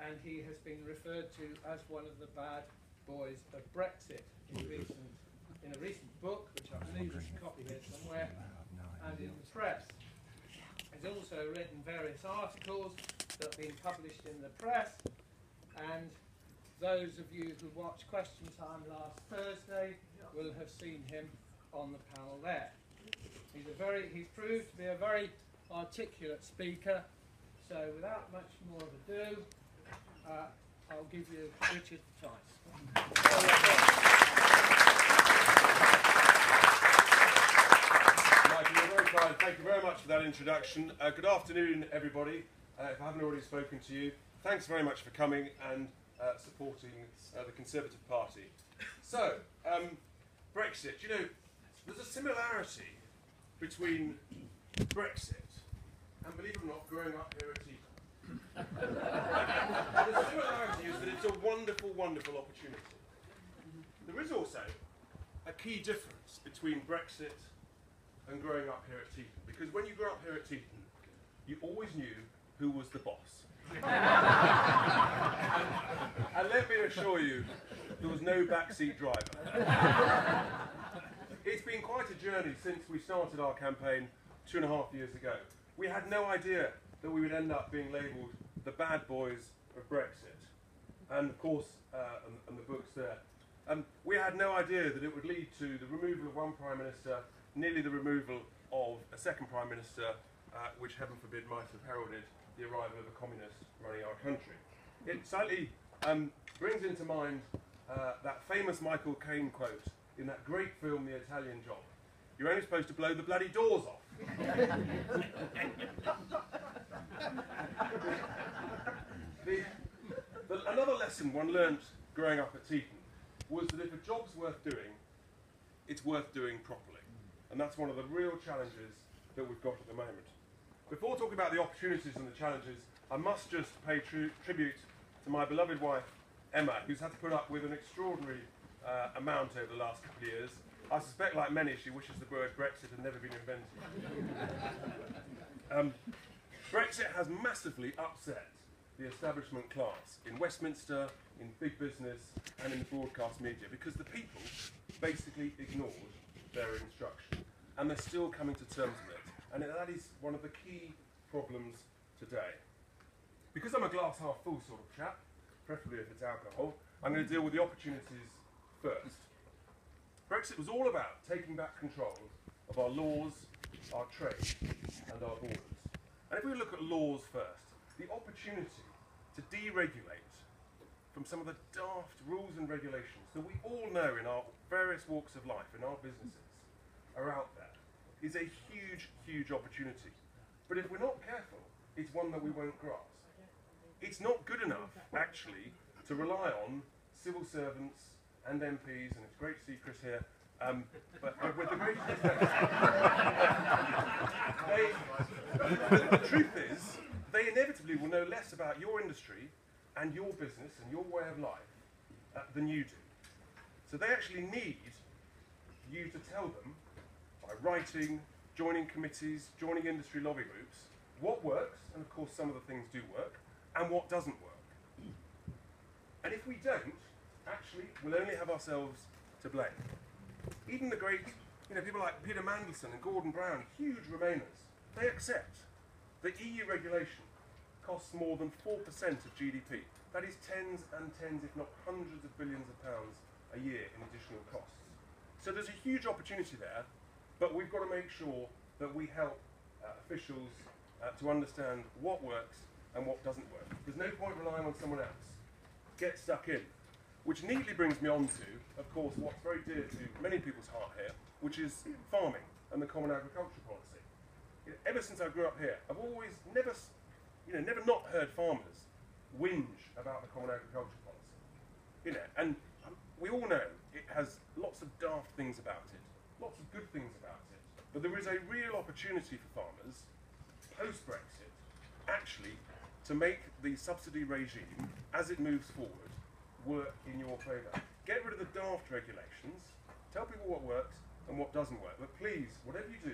and he has been referred to as one of the bad boys of Brexit in a recent book, which I believe there's a copy here somewhere, and in the press. He's also written various articles that have been published in the press, and those of you who watched Question Time last Thursday will have seen him on the panel there. He's proved to be a very articulate speaker, so without much more ado, I'll give you Richard Tice. Michael, you're very kind. Thank you very much for that introduction. Good afternoon, everybody. If I haven't already spoken to you, thanks very much for coming and supporting the Conservative Party. So, Brexit. You know, there's a similarity between Brexit and, believe it or not, growing up here at Teeton. The similarity is that it's a wonderful, wonderful opportunity. There is also a key difference between Brexit and growing up here at Teeton, because when you grew up here at Teeton, you always knew who was the boss. and let me assure you, there was no backseat driver. It's been quite a journey since we started our campaign 2.5 years ago. We had no idea that we would end up being labelled the bad boys of Brexit. And of course, and the book's there. We had no idea that it would lead to the removal of one Prime Minister, nearly the removal of a second Prime Minister, which, heaven forbid, might have heralded the arrival of a communist running our country. It slightly brings into mind that famous Michael Caine quote in that great film, The Italian Job. You're only supposed to blow the bloody doors off. Another lesson one learnt growing up at Teeton was that if a job's worth doing, it's worth doing properly. And that's one of the real challenges that we've got at the moment. Before talking about the opportunities and the challenges, I must just pay tribute to my beloved wife, Emma, who's had to put up with an extraordinary amount over the last couple of years. I suspect, like many, she wishes the word Brexit had never been invented. Brexit has massively upset the establishment class in Westminster, in big business, and in the broadcast media, because the people basically ignored their instruction, and they're still coming to terms with it. And that is one of the key problems today. Because I'm a glass half full sort of chap, preferably if it's alcohol, I'm going to deal with the opportunities first. Brexit was all about taking back control of our laws, our trade, and our borders. And if we look at laws first, the opportunity to deregulate from some of the daft rules and regulations that we all know in our various walks of life, in our businesses, are out there, is a huge, huge opportunity. But if we're not careful, it's one that we won't grasp. It's not good enough, actually, to rely on civil servants and MPs, and it's great to see Chris here, but with the greatest respect, the truth is, they inevitably will know less about your industry and your business and your way of life than you do. So they actually need you to tell them, by writing, joining committees, joining industry lobby groups, what works, and of course some of the things do work, and what doesn't work. And if we don't, actually, we'll only have ourselves to blame. Even the great, people like Peter Mandelson and Gordon Brown, huge Remainers, they accept that EU regulation costs more than 4% of GDP. That is tens and tens, if not hundreds of billions of pounds a year in additional costs. So there's a huge opportunity there, but we've got to make sure that we help officials to understand what works and what doesn't work. There's no point relying on someone else. Get stuck in. Which neatly brings me on to, of course, what's very dear to many people's heart here, which is farming and the Common Agricultural Policy. Ever since I grew up here, I've always never not heard farmers whinge about the Common Agricultural Policy. And we all know it has lots of daft things about it, lots of good things about it, but there is a real opportunity for farmers, post-Brexit, actually, to make the subsidy regime, as it moves forward, work in your favour. Get rid of the daft regulations, tell people what works and what doesn't work, but please, whatever you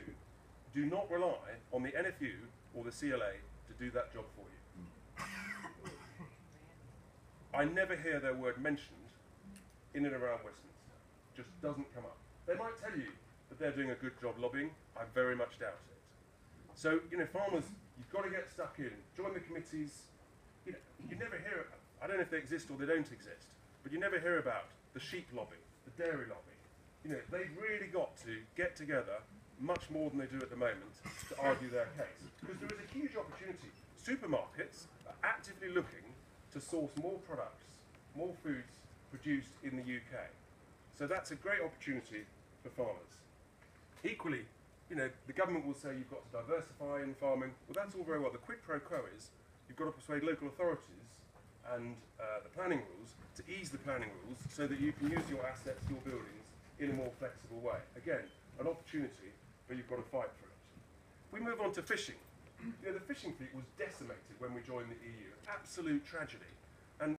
do not rely on the NFU or the CLA to do that job for you. I never hear their word mentioned in and around Westminster. Just doesn't come up. They might tell you that they're doing a good job lobbying. I very much doubt it. So, you know, farmers, you've got to get stuck in, join the committees. You know, you never hear, I don't know if they exist or they don't exist, but you never hear about the sheep lobby, the dairy lobby. You know, they've really got to get together much more than they do at the moment to argue their case. Because there is a huge opportunity. Supermarkets are actively looking to source more products, more foods produced in the UK. So that's a great opportunity for farmers. Equally, you know, the government will say you've got to diversify in farming. Well, that's all very well. The quid pro quo is you've got to persuade local authorities and the planning rules to ease the planning rules so that you can use your assets, your buildings, in a more flexible way. Again, an opportunity, but you've got to fight for it. We move on to fishing. You know, the fishing fleet was decimated when we joined the EU. Absolute tragedy.